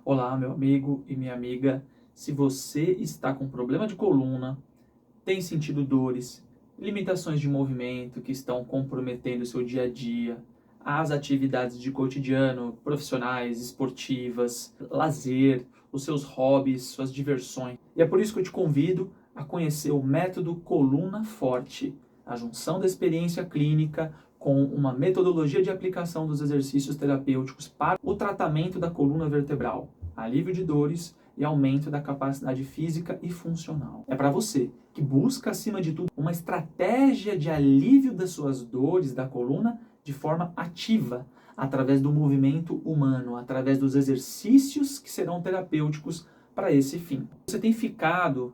Olá, meu amigo e minha amiga. Se você está com problema de coluna, tem sentido dores, limitações de movimento que estão comprometendo o seu dia a dia, as atividades de cotidiano, profissionais, esportivas, lazer, os seus hobbies, suas diversões. E é por isso que eu te convido a conhecer o método Coluna Forte, a junção da experiência clínica com uma metodologia de aplicação dos exercícios terapêuticos para o tratamento da coluna vertebral, alívio de dores e aumento da capacidade física e funcional. É para você que busca, acima de tudo, uma estratégia de alívio das suas dores da coluna de forma ativa, através do movimento humano, através dos exercícios que serão terapêuticos para esse fim. Você tem ficado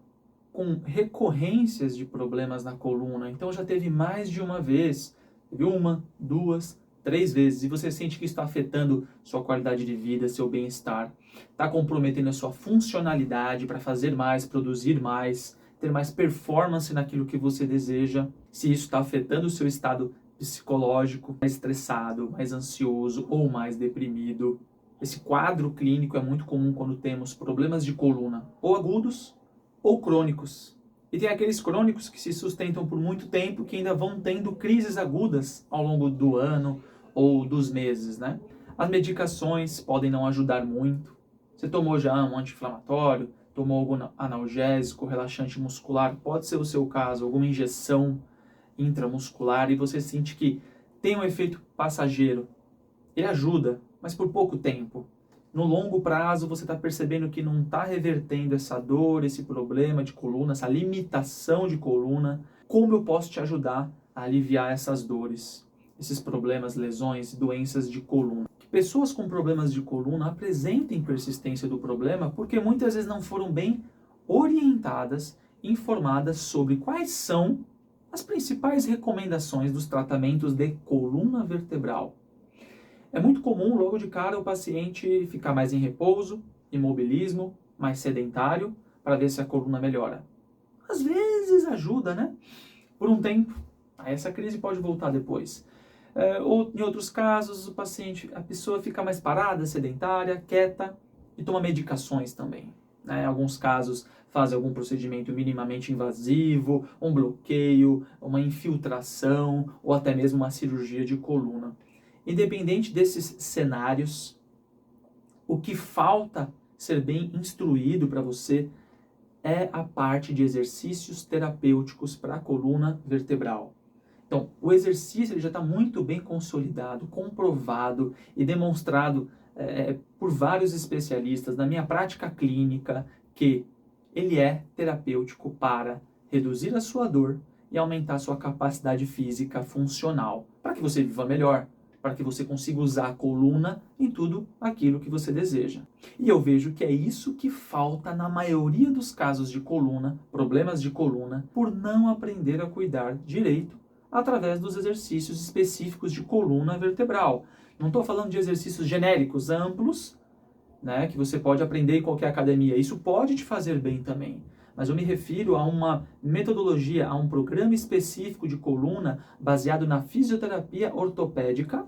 com recorrências de problemas na coluna, então já teve mais de uma vez, teve uma, duas, três vezes, e você sente que está afetando sua qualidade de vida, seu bem-estar, está comprometendo a sua funcionalidade para fazer mais, produzir mais, ter mais performance naquilo que você deseja, se isso está afetando o seu estado psicológico, mais estressado, mais ansioso ou mais deprimido. Esse quadro clínico é muito comum quando temos problemas de coluna, ou agudos ou crônicos. E tem aqueles crônicos que se sustentam por muito tempo, que ainda vão tendo crises agudas ao longo do ano ou dos meses, né? As medicações podem não ajudar muito. Você tomou já um anti-inflamatório, tomou algum analgésico, relaxante muscular, pode ser o seu caso, alguma injeção intramuscular, e você sente que tem um efeito passageiro. Ele ajuda, mas por pouco tempo. No longo prazo, você está percebendo que não está revertendo essa dor, esse problema de coluna, essa limitação de coluna. Como eu posso te ajudar a aliviar essas dores, esses problemas, lesões, doenças de coluna? Que pessoas com problemas de coluna apresentem persistência do problema porque muitas vezes não foram bem orientadas, informadas sobre quais são as principais recomendações dos tratamentos de coluna vertebral. É muito comum, logo de cara, o paciente ficar mais em repouso, imobilismo, mais sedentário, para ver se a coluna melhora. Às vezes ajuda, né? Por um tempo. Aí essa crise pode voltar depois. Ou em outros casos, a pessoa fica mais parada, sedentária, quieta e toma medicações também. Em alguns casos, faz algum procedimento minimamente invasivo, um bloqueio, uma infiltração ou até mesmo uma cirurgia de coluna. Independente desses cenários, o que falta ser bem instruído para você é a parte de exercícios terapêuticos para a coluna vertebral. Então, o exercício ele já está muito bem consolidado, comprovado e demonstrado por vários especialistas na minha prática clínica que ele é terapêutico para reduzir a sua dor e aumentar a sua capacidade física funcional, para que você viva melhor, para que você consiga usar a coluna em tudo aquilo que você deseja. E eu vejo que é isso que falta na maioria dos casos de coluna, problemas de coluna, por não aprender a cuidar direito através dos exercícios específicos de coluna vertebral. Não estou falando de exercícios genéricos, amplos, né, que você pode aprender em qualquer academia. Isso pode te fazer bem também. Mas eu me refiro a uma metodologia, a um programa específico de coluna baseado na fisioterapia ortopédica,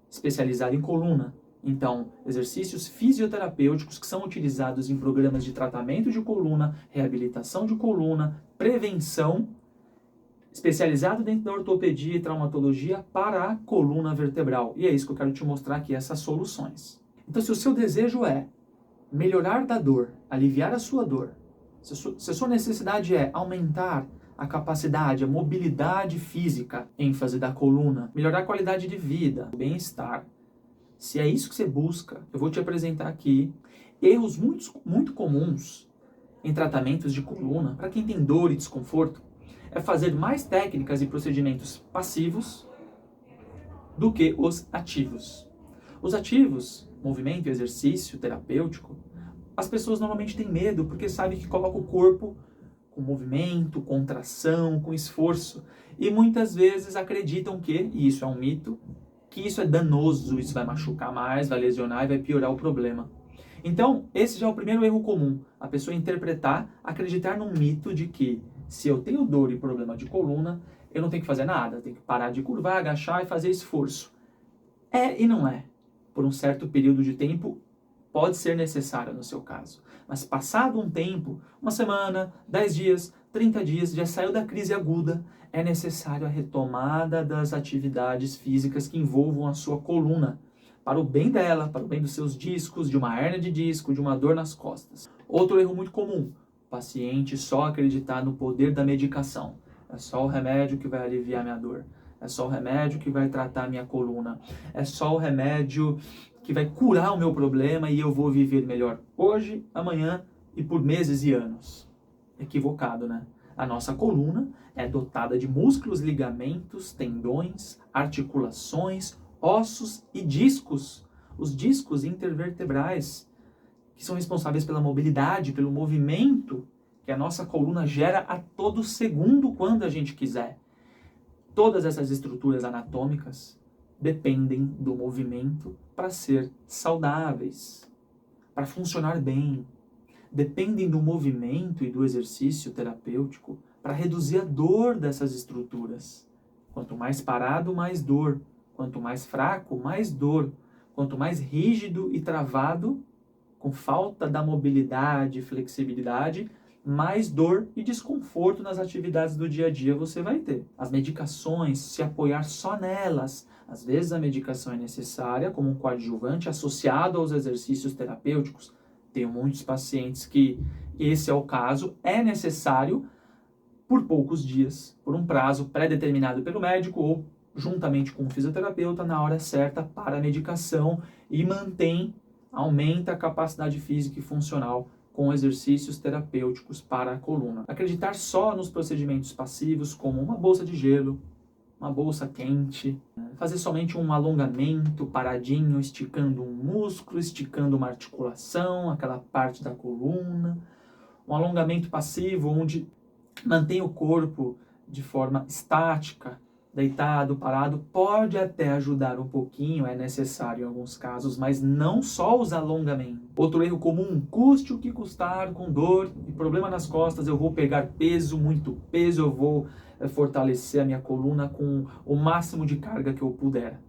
especializada em coluna. Então, exercícios fisioterapêuticos que são utilizados em programas de tratamento de coluna, reabilitação de coluna, prevenção, especializado dentro da ortopedia e traumatologia para a coluna vertebral. E é isso que eu quero te mostrar aqui, essas soluções. Então, se o seu desejo é melhorar da dor, aliviar a sua dor, se a sua necessidade é aumentar a capacidade, a mobilidade física, ênfase da coluna, melhorar a qualidade de vida, o bem-estar, se é isso que você busca, eu vou te apresentar aqui erros muito comuns em tratamentos de coluna, para quem tem dor e desconforto, é fazer mais técnicas e procedimentos passivos do que os ativos. Os ativos, movimento e exercício terapêutico, as pessoas normalmente têm medo porque sabem que coloca o corpo com movimento, contração, com esforço. E muitas vezes acreditam que, e isso é um mito, que isso é danoso, isso vai machucar mais, vai lesionar e vai piorar o problema. Então, esse já é o primeiro erro comum. A pessoa interpretar, acreditar num mito de que se eu tenho dor e problema de coluna, eu não tenho que fazer nada, eu tenho que parar de curvar, agachar e fazer esforço. É e não é. Por um certo período de tempo, pode ser necessária no seu caso. Mas passado um tempo, uma semana, 10 dias, 30 dias, já saiu da crise aguda, é necessário a retomada das atividades físicas que envolvam a sua coluna, para o bem dela, para o bem dos seus discos, de uma hérnia de disco, de uma dor nas costas. Outro erro muito comum, o paciente só acreditar no poder da medicação. É só o remédio que vai aliviar minha dor. É só o remédio que vai tratar minha coluna. É só o remédio que vai curar o meu problema e eu vou viver melhor hoje, amanhã e por meses e anos. Equivocado, né? A nossa coluna é dotada de músculos, ligamentos, tendões, articulações, ossos e discos. Os discos intervertebrais, que são responsáveis pela mobilidade, pelo movimento que a nossa coluna gera a todo segundo quando a gente quiser. Todas essas estruturas anatômicas dependem do movimento para ser saudáveis, para funcionar bem. Dependem do movimento e do exercício terapêutico para reduzir a dor dessas estruturas. Quanto mais parado, mais dor. Quanto mais fraco, mais dor. Quanto mais rígido e travado, com falta da mobilidade e flexibilidade, mais dor e desconforto nas atividades do dia a dia você vai ter. As medicações, se apoiar só nelas, às vezes a medicação é necessária como um coadjuvante associado aos exercícios terapêuticos. Tenho muitos pacientes que esse é o caso, é necessário por poucos dias, por um prazo pré-determinado pelo médico ou juntamente com o fisioterapeuta na hora certa para a medicação e aumenta a capacidade física e funcional com exercícios terapêuticos para a coluna. Acreditar só nos procedimentos passivos como uma bolsa de gelo, uma bolsa quente, fazer somente um alongamento paradinho, esticando um músculo, esticando uma articulação, aquela parte da coluna, um alongamento passivo onde mantém o corpo de forma estática, deitado, parado, pode até ajudar um pouquinho, é necessário em alguns casos, mas não só os alongamentos. Outro erro comum, custe o que custar, com dor e problema nas costas, eu vou pegar peso, muito peso, eu vou fortalecer a minha coluna com o máximo de carga que eu puder.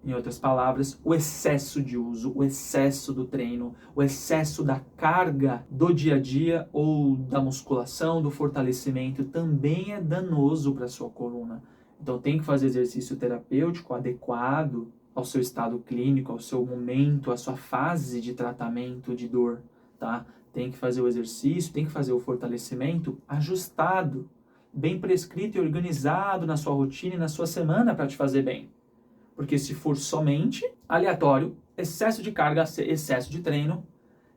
Em outras palavras, o excesso de uso, o excesso do treino, o excesso da carga do dia a dia ou da musculação, do fortalecimento, também é danoso para a sua coluna. Então tem que fazer exercício terapêutico adequado ao seu estado clínico, ao seu momento, à sua fase de tratamento de dor, tá? Tem que fazer o exercício, tem que fazer o fortalecimento ajustado, bem prescrito e organizado na sua rotina e na sua semana para te fazer bem. Porque se for somente aleatório, excesso de carga, excesso de treino,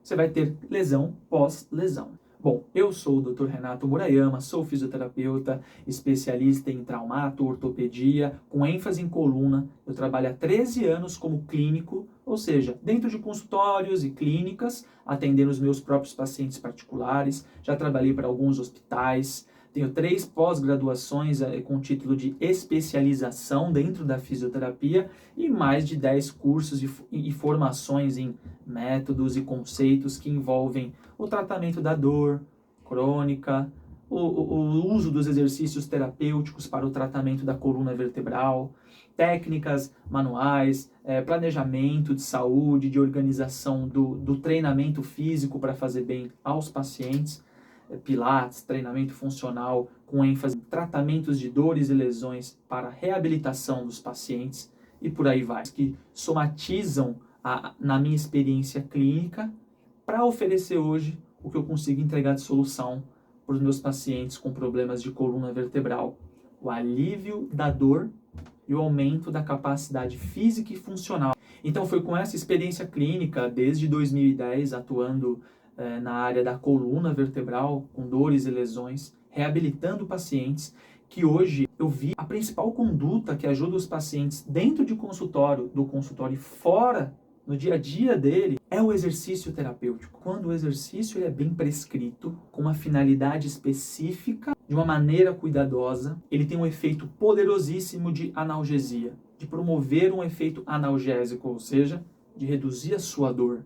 você vai ter lesão pós-lesão. Bom, eu sou o Dr. Renato Murayama, sou fisioterapeuta, especialista em traumato, ortopedia, com ênfase em coluna. Eu trabalho há 13 anos como clínico, ou seja, dentro de consultórios e clínicas, atendendo os meus próprios pacientes particulares. Já trabalhei para alguns hospitais. Tenho 3 pós-graduações com título de especialização dentro da fisioterapia e mais de 10 cursos e formações em métodos e conceitos que envolvem o tratamento da dor crônica, o uso dos exercícios terapêuticos para o tratamento da coluna vertebral, técnicas manuais, planejamento de saúde, de organização do treinamento físico para fazer bem aos pacientes, pilates, treinamento funcional com ênfase em tratamentos de dores e lesões para reabilitação dos pacientes e por aí vai, que somatizam na minha experiência clínica para oferecer hoje o que eu consigo entregar de solução para os meus pacientes com problemas de coluna vertebral, o alívio da dor e o aumento da capacidade física e funcional. Então foi com essa experiência clínica, desde 2010, atuando na área da coluna vertebral, com dores e lesões, reabilitando pacientes, que hoje eu vi a principal conduta que ajuda os pacientes dentro do consultório e fora, no dia a dia dele, é o exercício terapêutico. Quando o exercício ele é bem prescrito, com uma finalidade específica, de uma maneira cuidadosa, ele tem um efeito poderosíssimo de analgesia, de promover um efeito analgésico, ou seja, de reduzir a sua dor.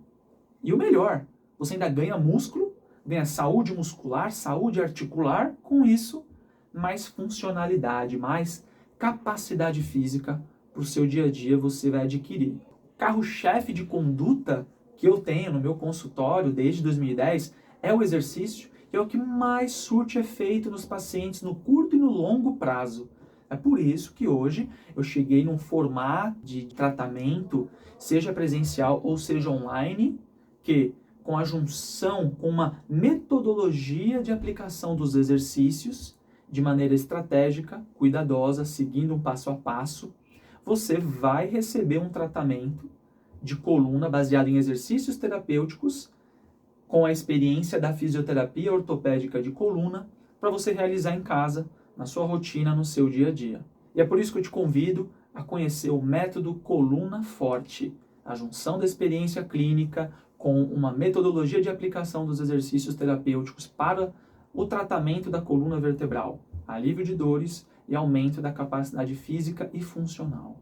E o melhor, você ainda ganha músculo, ganha saúde muscular, saúde articular, com isso, mais funcionalidade, mais capacidade física para o seu dia a dia você vai adquirir. Carro-chefe de conduta que eu tenho no meu consultório desde 2010 é o exercício, que é o que mais surte efeito nos pacientes no curto e no longo prazo. É por isso que hoje eu cheguei num formato de tratamento, seja presencial ou seja online, que com a junção, com uma metodologia de aplicação dos exercícios, de maneira estratégica, cuidadosa, seguindo um passo a passo, você vai receber um tratamento de coluna baseado em exercícios terapêuticos com a experiência da fisioterapia ortopédica de coluna para você realizar em casa, na sua rotina, no seu dia a dia. E é por isso que eu te convido a conhecer o método Coluna Forte, a junção da experiência clínica com uma metodologia de aplicação dos exercícios terapêuticos para o tratamento da coluna vertebral, alívio de dores e aumento da capacidade física e funcional.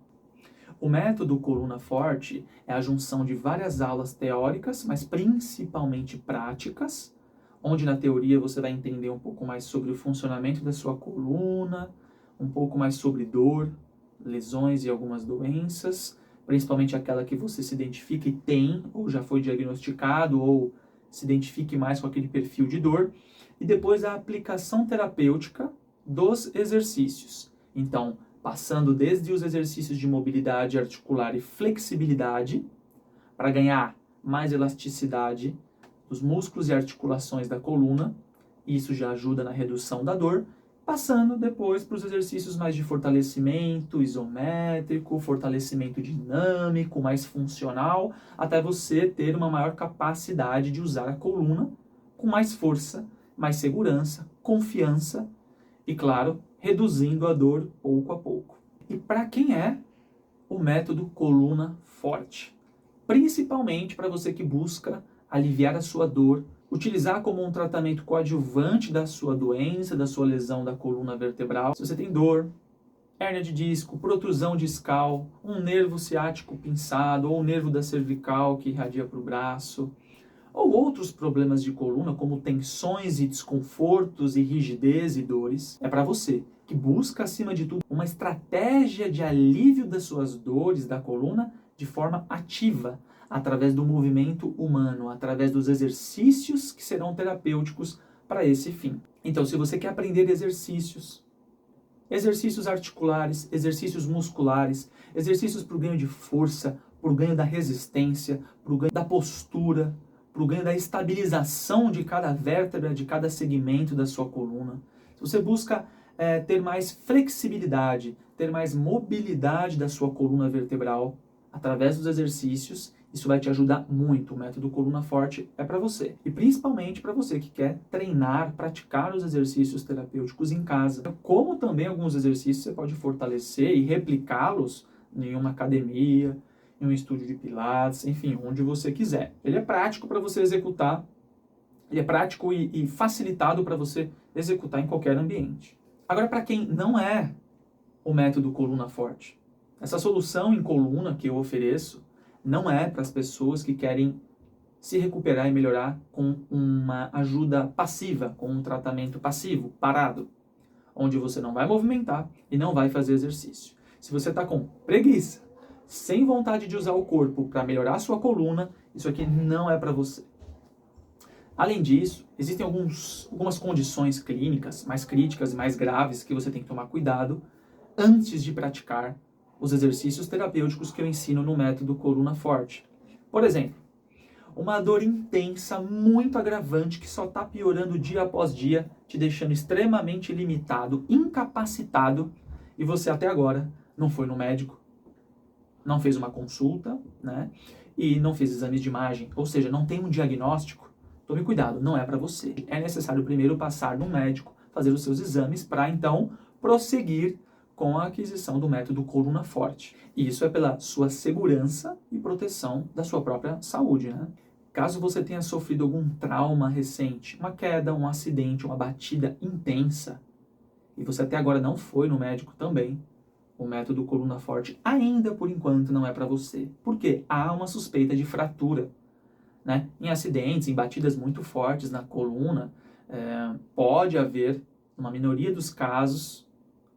O método Coluna Forte é a junção de várias aulas teóricas, mas principalmente práticas, onde na teoria você vai entender um pouco mais sobre o funcionamento da sua coluna, um pouco mais sobre dor, lesões e algumas doenças, principalmente aquela que você se identifica e tem, ou já foi diagnosticado, ou se identifique mais com aquele perfil de dor, e depois a aplicação terapêutica dos exercícios. Então, passando desde os exercícios de mobilidade articular e flexibilidade, para ganhar mais elasticidade dos músculos e articulações da coluna, isso já ajuda na redução da dor, passando depois para os exercícios mais de fortalecimento isométrico, fortalecimento dinâmico, mais funcional, até você ter uma maior capacidade de usar a coluna com mais força, mais segurança, confiança e, claro, reduzindo a dor pouco a pouco. E para quem é o método Coluna Forte? Principalmente para você que busca aliviar a sua dor, utilizar como um tratamento coadjuvante da sua doença, da sua lesão da coluna vertebral. Se você tem dor, hérnia de disco, protrusão discal, um nervo ciático pinçado ou o nervo da cervical que irradia para o braço, ou outros problemas de coluna, como tensões e desconfortos e rigidez e dores, é para você que busca, acima de tudo, uma estratégia de alívio das suas dores da coluna de forma ativa, através do movimento humano, através dos exercícios que serão terapêuticos para esse fim. Então, se você quer aprender exercícios articulares, exercícios musculares, exercícios para o ganho de força, para o ganho da resistência, para o ganho da postura, para o ganho da estabilização de cada vértebra, de cada segmento da sua coluna. Se você busca ter mais flexibilidade, ter mais mobilidade da sua coluna vertebral, através dos exercícios, isso vai te ajudar muito. O método Coluna Forte é para você. E principalmente para você que quer treinar, praticar os exercícios terapêuticos em casa. Como também alguns exercícios você pode fortalecer e replicá-los em uma academia, em um estúdio de pilates, enfim, onde você quiser. Ele é prático para você executar, ele é prático e facilitado para você executar em qualquer ambiente. Agora, para quem não é o método Coluna Forte, essa solução em coluna que eu ofereço não é para as pessoas que querem se recuperar e melhorar com uma ajuda passiva, com um tratamento passivo, parado, onde você não vai movimentar e não vai fazer exercício. Se você está com preguiça, sem vontade de usar o corpo para melhorar a sua coluna, isso aqui não é para você. Além disso, existem algumas condições clínicas mais críticas e mais graves que você tem que tomar cuidado antes de praticar os exercícios terapêuticos que eu ensino no método Coluna Forte. Por exemplo, uma dor intensa, muito agravante, que só está piorando dia após dia, te deixando extremamente limitado, incapacitado, e você até agora não foi no médico, não fez uma consulta, né? E não fez exames de imagem, ou seja, não tem um diagnóstico. Tome cuidado, não é para você. É necessário primeiro passar no médico, fazer os seus exames para então prosseguir com a aquisição do método Coluna Forte. E isso é pela sua segurança e proteção da sua própria saúde, né? Caso você tenha sofrido algum trauma recente, uma queda, um acidente, uma batida intensa, e você até agora não foi no médico também, o método Coluna Forte ainda por enquanto não é para você. Por quê? Há uma suspeita de fratura, né? Em acidentes, em batidas muito fortes na coluna, pode haver, numa minoria dos casos,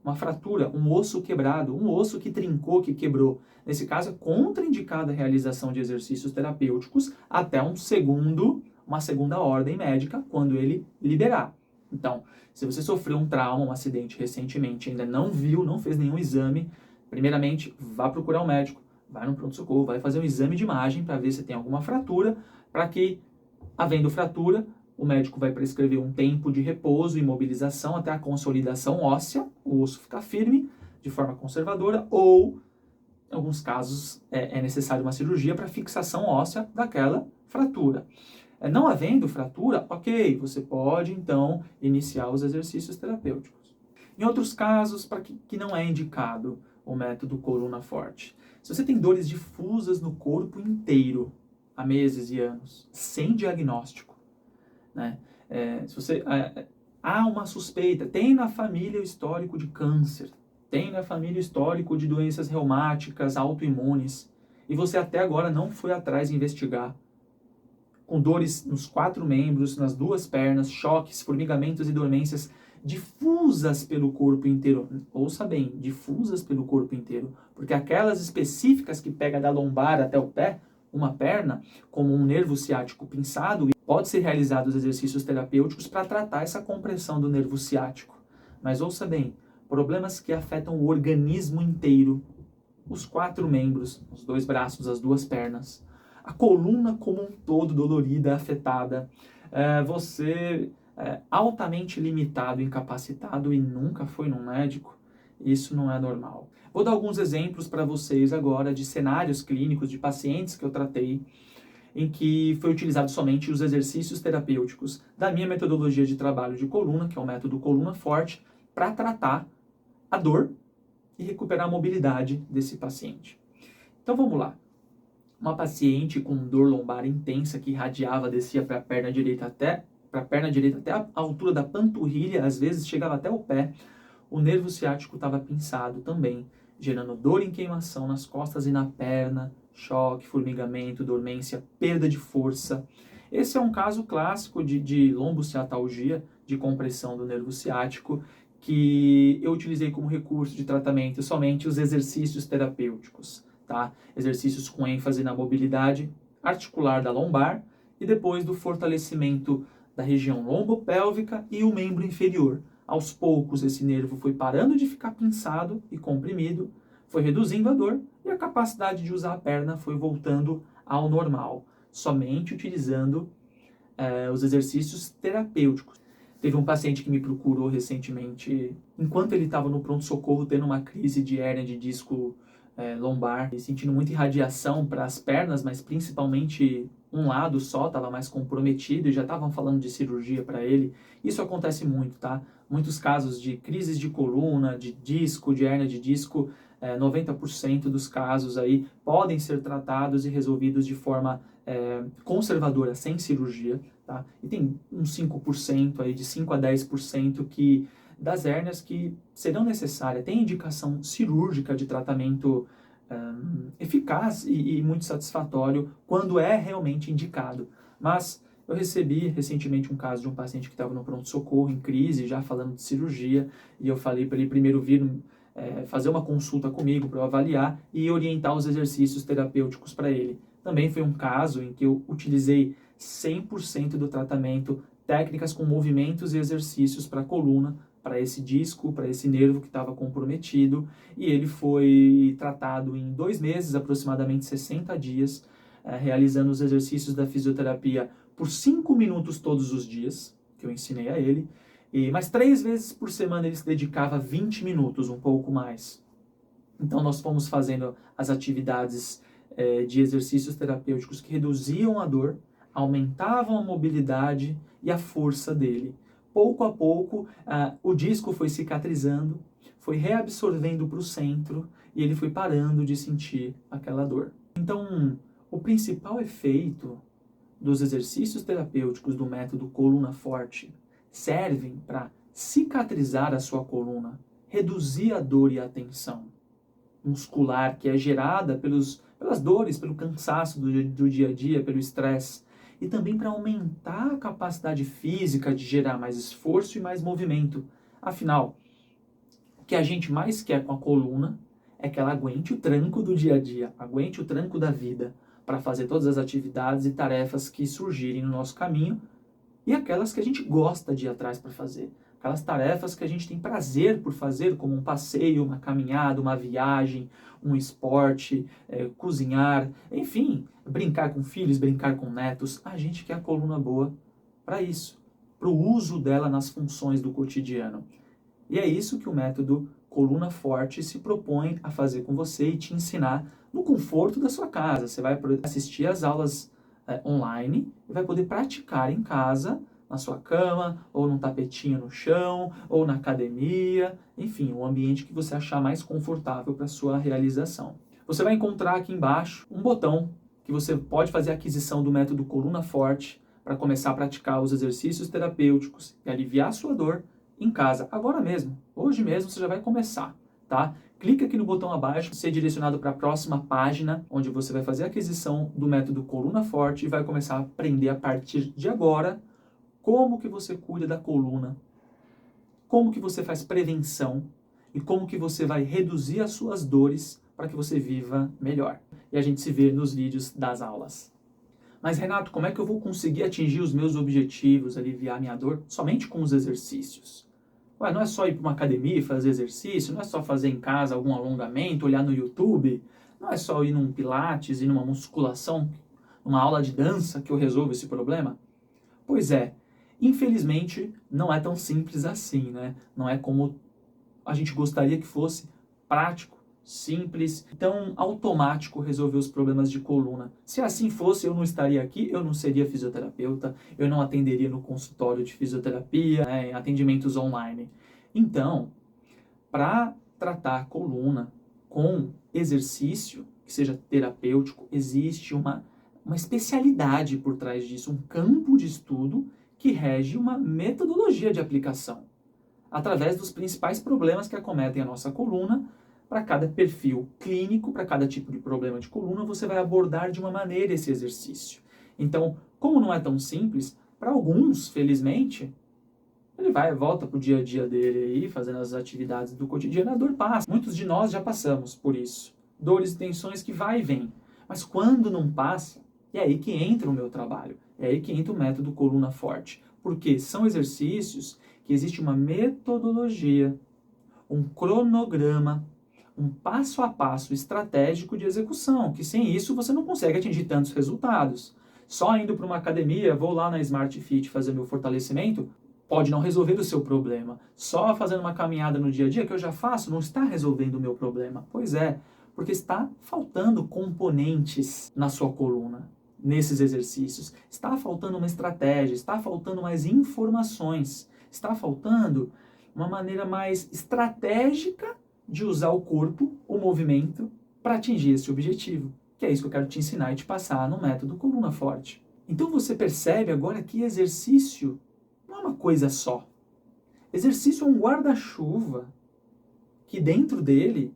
uma fratura, um osso quebrado, um osso que trincou, que quebrou. Nesse caso, é contraindicada a realização de exercícios terapêuticos até uma segunda ordem médica, quando ele liberar. Então, se você sofreu um trauma, um acidente recentemente, ainda não viu, não fez nenhum exame, primeiramente, vá procurar um médico, vai no pronto-socorro, vai fazer um exame de imagem para ver se tem alguma fratura, para que, havendo fratura, o médico vai prescrever um tempo de repouso e imobilização até a consolidação óssea, o osso ficar firme, de forma conservadora, ou, em alguns casos, é necessário uma cirurgia para fixação óssea daquela fratura. Não havendo fratura, ok, você pode, então, iniciar os exercícios terapêuticos. Em outros casos, para que não é indicado o método coluna forte. Se você tem dores difusas no corpo inteiro, há meses e anos, sem diagnóstico, né? Se você há uma suspeita, tem na família o histórico de câncer, tem na família o histórico de doenças reumáticas, autoimunes, e você até agora não foi atrás investigar, com dores nos 4 membros, nas 2 pernas, choques, formigamentos e dormências difusas pelo corpo inteiro. Ouça bem, difusas pelo corpo inteiro, porque aquelas específicas que pega da lombar até o pé, uma perna, como um nervo ciático pinçado, pode ser realizados exercícios terapêuticos para tratar essa compressão do nervo ciático. Mas ouça bem, problemas que afetam o organismo inteiro, os 4 membros, os 2 braços, as 2 pernas, a coluna como um todo dolorida, afetada, você altamente limitado, incapacitado e nunca foi num médico, isso não é normal. Vou dar alguns exemplos para vocês agora de cenários clínicos de pacientes que eu tratei, em que foi utilizado somente os exercícios terapêuticos da minha metodologia de trabalho de coluna, que é o método coluna forte, para tratar a dor e recuperar a mobilidade desse paciente. Então vamos lá. Uma paciente com dor lombar intensa que irradiava, descia para a perna direita até a altura da panturrilha, às vezes chegava até o pé. O nervo ciático estava pinçado também, gerando dor em queimação nas costas e na perna, choque, formigamento, dormência, perda de força. Esse é um caso clássico de lombociatalgia, de compressão do nervo ciático, que eu utilizei como recurso de tratamento somente os exercícios terapêuticos, tá? Exercícios com ênfase na mobilidade articular da lombar e depois do fortalecimento da região lombopélvica e o membro inferior. Aos poucos, esse nervo foi parando de ficar pinçado e comprimido, foi reduzindo a dor e a capacidade de usar a perna foi voltando ao normal, somente utilizando os exercícios terapêuticos. Teve um paciente que me procurou recentemente, enquanto ele estava no pronto-socorro tendo uma crise de hérnia de disco lombar, e sentindo muita irradiação para as pernas, mas principalmente um lado só estava mais comprometido e já estavam falando de cirurgia para ele. Isso acontece muito, tá? Muitos casos de crises de coluna, de disco, de hérnia de disco, 90% dos casos aí podem ser tratados e resolvidos de forma conservadora, sem cirurgia, tá? E tem uns 5% aí, de 5 a 10% das hérnias que serão necessárias. Tem indicação cirúrgica de tratamento eficaz e muito satisfatório quando é realmente indicado. Mas eu recebi recentemente um caso de um paciente que estava no pronto-socorro, em crise, já falando de cirurgia, e eu falei para ele primeiro vir fazer uma consulta comigo para eu avaliar e orientar os exercícios terapêuticos para ele. Também foi um caso em que eu utilizei 100% do tratamento, técnicas com movimentos e exercícios para a coluna, para esse disco, para esse nervo que estava comprometido, e ele foi tratado em 2 meses, aproximadamente 60 dias, realizando os exercícios da fisioterapia por 5 minutos todos os dias, que eu ensinei a ele, mas 3 vezes por semana ele se dedicava 20 minutos, um pouco mais. Então nós fomos fazendo as atividades de exercícios terapêuticos que reduziam a dor, aumentavam a mobilidade e a força dele. Pouco a pouco, o disco foi cicatrizando, foi reabsorvendo para o centro e ele foi parando de sentir aquela dor. Então, o principal efeito dos exercícios terapêuticos do método coluna forte servem para cicatrizar a sua coluna, reduzir a dor e a tensão muscular que é gerada pelas dores, pelo cansaço do dia a dia, pelo estresse, e também para aumentar a capacidade física de gerar mais esforço e mais movimento. Afinal, o que a gente mais quer com a coluna é que ela aguente o tranco do dia a dia, aguente o tranco da vida, para fazer todas as atividades e tarefas que surgirem no nosso caminho e aquelas que a gente gosta de ir atrás para fazer. Aquelas tarefas que a gente tem prazer por fazer, como um passeio, uma caminhada, uma viagem, um esporte, cozinhar, enfim, brincar com filhos, brincar com netos. A gente quer a coluna boa para isso, para o uso dela nas funções do cotidiano. E é isso que o método Coluna Forte se propõe a fazer com você e te ensinar no conforto da sua casa. Você vai poder assistir às aulas online e vai poder praticar em casa, na sua cama, ou num tapetinho no chão, ou na academia, enfim, o ambiente que você achar mais confortável para a sua realização. Você vai encontrar aqui embaixo um botão que você pode fazer a aquisição do método Coluna Forte para começar a praticar os exercícios terapêuticos e aliviar a sua dor em casa, agora mesmo, hoje mesmo você já vai começar, tá? Clica aqui no botão abaixo, ser direcionado para a próxima página, onde você vai fazer a aquisição do método Coluna Forte e vai começar a aprender a partir de agora como que você cuida da coluna, como que você faz prevenção e como que você vai reduzir as suas dores para que você viva melhor. E a gente se vê nos vídeos das aulas. Mas Renato, como é que eu vou conseguir atingir os meus objetivos, aliviar minha dor somente com os exercícios? Ué, não é só ir para uma academia e fazer exercício, não é só fazer em casa algum alongamento, olhar no YouTube, não é só ir num pilates, ir numa musculação, numa aula de dança que eu resolvo esse problema? Pois é, infelizmente não é tão simples assim, né? Não é como a gente gostaria que fosse prático, simples, tão automático resolver os problemas de coluna. Se assim fosse, eu não estaria aqui, eu não seria fisioterapeuta, eu não atenderia no consultório de fisioterapia, em atendimentos online. Então, para tratar a coluna com exercício, que seja terapêutico, existe uma especialidade por trás disso, um campo de estudo que rege uma metodologia de aplicação, através dos principais problemas que acometem a nossa coluna. Para cada perfil clínico, para cada tipo de problema de coluna, você vai abordar de uma maneira esse exercício. Então, como não é tão simples, para alguns, felizmente, ele volta para o dia a dia dele aí, fazendo as atividades do cotidiano, a dor passa. Muitos de nós já passamos por isso. Dores e tensões que vai e vem. Mas quando não passa, é aí que entra o meu trabalho. É aí que entra o método Coluna Forte. Porque são exercícios que existe uma metodologia, um cronograma, um passo a passo estratégico de execução, que sem isso você não consegue atingir tantos resultados. Só indo para uma academia, vou lá na Smart Fit fazer meu fortalecimento, pode não resolver o seu problema. Só fazendo uma caminhada no dia a dia, que eu já faço, não está resolvendo o meu problema. Pois é, porque está faltando componentes na sua coluna, nesses exercícios. Está faltando uma estratégia, está faltando mais informações, está faltando uma maneira mais estratégica de usar o corpo, o movimento, para atingir esse objetivo. Que é isso que eu quero te ensinar e te passar no método Coluna Forte. Então você percebe agora que exercício não é uma coisa só. Exercício é um guarda-chuva que dentro dele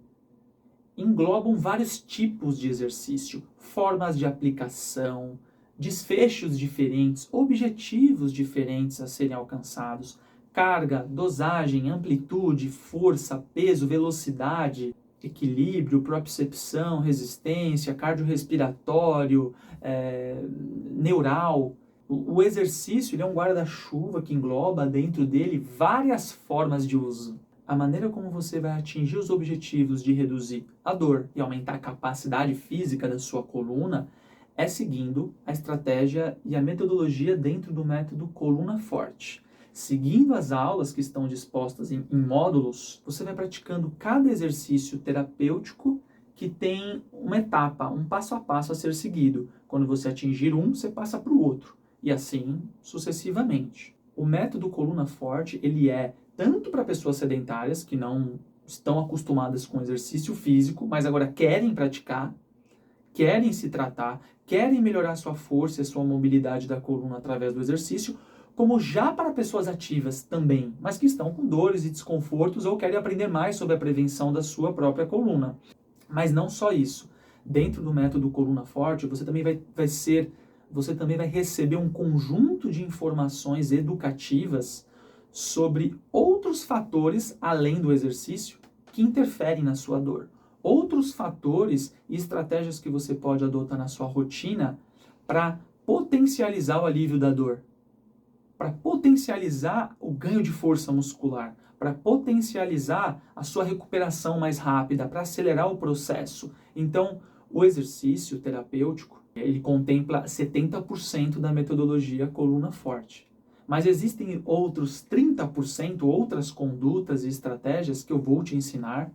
englobam vários tipos de exercício, formas de aplicação, desfechos diferentes, objetivos diferentes a serem alcançados, carga, dosagem, amplitude, força, peso, velocidade, equilíbrio, propriocepção, resistência, cardiorrespiratório, neural. O exercício ele é um guarda-chuva que engloba dentro dele várias formas de uso. A maneira como você vai atingir os objetivos de reduzir a dor e aumentar a capacidade física da sua coluna é seguindo a estratégia e a metodologia dentro do método Coluna Forte. Seguindo as aulas que estão dispostas em módulos, você vai praticando cada exercício terapêutico que tem uma etapa, um passo a passo a ser seguido. Quando você atingir um, você passa para o outro. E assim sucessivamente. O método Coluna Forte, ele é tanto para pessoas sedentárias que não estão acostumadas com exercício físico, mas agora querem praticar, querem se tratar, querem melhorar sua força e sua mobilidade da coluna através do exercício, como já para pessoas ativas também, mas que estão com dores e desconfortos ou querem aprender mais sobre a prevenção da sua própria coluna. Mas não só isso. Dentro do método Coluna Forte, você também vai receber um conjunto de informações educativas sobre outros fatores além do exercício que interferem na sua dor. Outros fatores e estratégias que você pode adotar na sua rotina para potencializar o alívio da dor, para potencializar o ganho de força muscular, para potencializar a sua recuperação mais rápida, para acelerar o processo. Então, o exercício terapêutico, ele contempla 70% da metodologia coluna forte. Mas existem outros 30%, outras condutas e estratégias que eu vou te ensinar,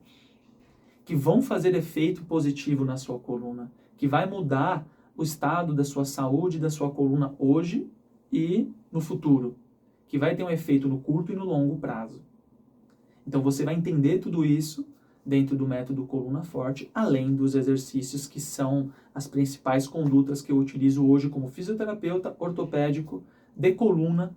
que vão fazer efeito positivo na sua coluna, que vai mudar o estado da sua saúde e da sua coluna hoje e no futuro, que vai ter um efeito no curto e no longo prazo. Então você vai entender tudo isso dentro do método Coluna Forte, além dos exercícios que são as principais condutas que eu utilizo hoje como fisioterapeuta ortopédico de coluna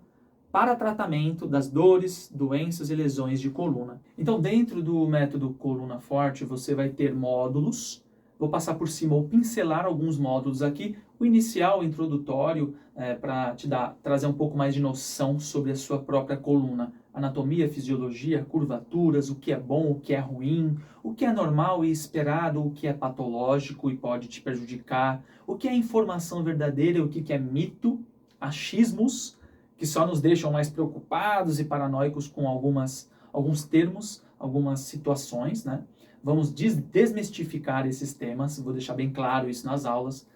para tratamento das dores, doenças e lesões de coluna. Então, dentro do método Coluna Forte, você vai ter módulos. Vou passar por cima ou pincelar alguns módulos aqui. O inicial, o introdutório, para trazer um pouco mais de noção sobre a sua própria coluna. Anatomia, fisiologia, curvaturas, o que é bom, o que é ruim, o que é normal e esperado, o que é patológico e pode te prejudicar, o que é informação verdadeira e o que é mito, achismos, que só nos deixam mais preocupados e paranoicos com alguns termos, algumas situações, né? Vamos desmistificar esses temas, vou deixar bem claro isso nas aulas.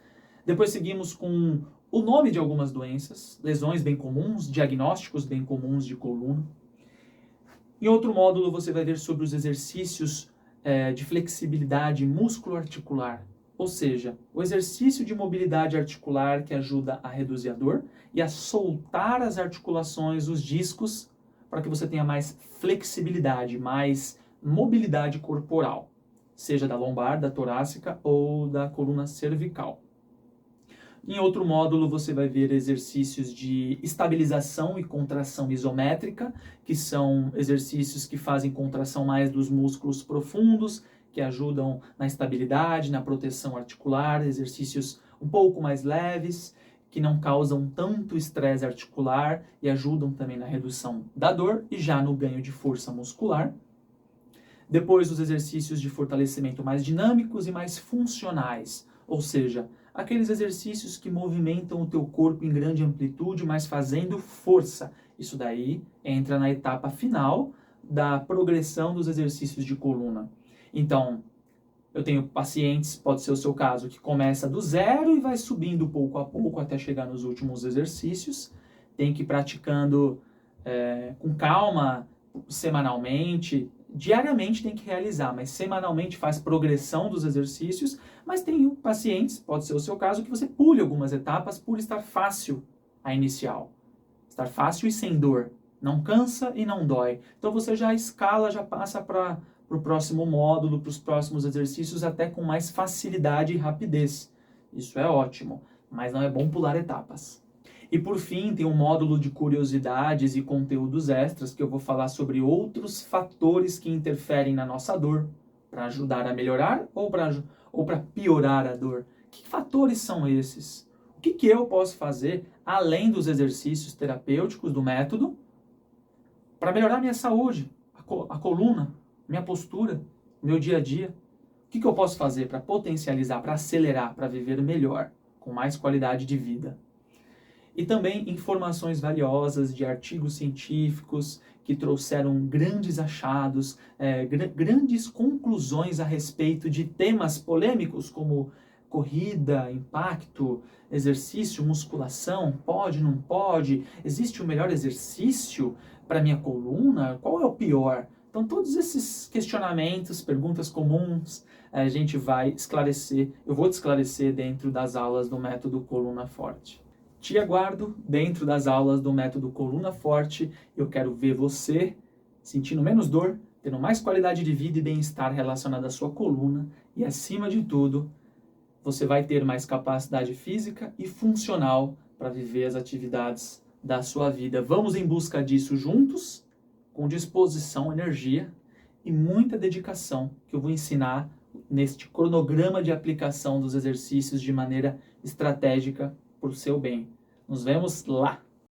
Depois seguimos com o nome de algumas doenças, lesões bem comuns, diagnósticos bem comuns de coluna. Em outro módulo você vai ver sobre os exercícios de flexibilidade músculo-articular, ou seja, o exercício de mobilidade articular que ajuda a reduzir a dor e a soltar as articulações, os discos, para que você tenha mais flexibilidade, mais mobilidade corporal, seja da lombar, da torácica ou da coluna cervical. Em outro módulo você vai ver exercícios de estabilização e contração isométrica, que são exercícios que fazem contração mais dos músculos profundos, que ajudam na estabilidade, na proteção articular, exercícios um pouco mais leves, que não causam tanto estresse articular e ajudam também na redução da dor e já no ganho de força muscular. Depois, os exercícios de fortalecimento mais dinâmicos e mais funcionais, ou seja, aqueles exercícios que movimentam o teu corpo em grande amplitude, mas fazendo força. Isso daí entra na etapa final da progressão dos exercícios de coluna. Então, eu tenho pacientes, pode ser o seu caso, que começa do zero e vai subindo pouco a pouco até chegar nos últimos exercícios. Tem que ir praticando com calma, semanalmente. Diariamente tem que realizar, mas semanalmente faz progressão dos exercícios. Mas tem pacientes, pode ser o seu caso, que você pule algumas etapas por estar fácil a inicial. Estar fácil e sem dor. Não cansa e não dói. Então você já escala, já passa para o próximo módulo, para os próximos exercícios, até com mais facilidade e rapidez. Isso é ótimo, mas não é bom pular etapas. E por fim, tem um módulo de curiosidades e conteúdos extras que eu vou falar sobre outros fatores que interferem na nossa dor, para ajudar a melhorar ou para piorar a dor. Que fatores são esses? O que eu posso fazer, além dos exercícios terapêuticos do método, para melhorar minha saúde, a coluna, minha postura, meu dia a dia? O que eu posso fazer para potencializar, para acelerar, para viver melhor, com mais qualidade de vida? E também informações valiosas de artigos científicos que trouxeram grandes achados, grandes conclusões a respeito de temas polêmicos como corrida, impacto, exercício, musculação, pode, não pode, existe o melhor exercício para minha coluna, qual é o pior? Então todos esses questionamentos, perguntas comuns, a gente vai esclarecer, eu vou te esclarecer dentro das aulas do método Coluna Forte. Te aguardo dentro das aulas do método Coluna Forte. Eu quero ver você sentindo menos dor, tendo mais qualidade de vida e bem-estar relacionado à sua coluna. E, acima de tudo, você vai ter mais capacidade física e funcional para viver as atividades da sua vida. Vamos em busca disso juntos, com disposição, energia e muita dedicação, que eu vou ensinar neste cronograma de aplicação dos exercícios de maneira estratégica para o seu bem. Nos vemos lá!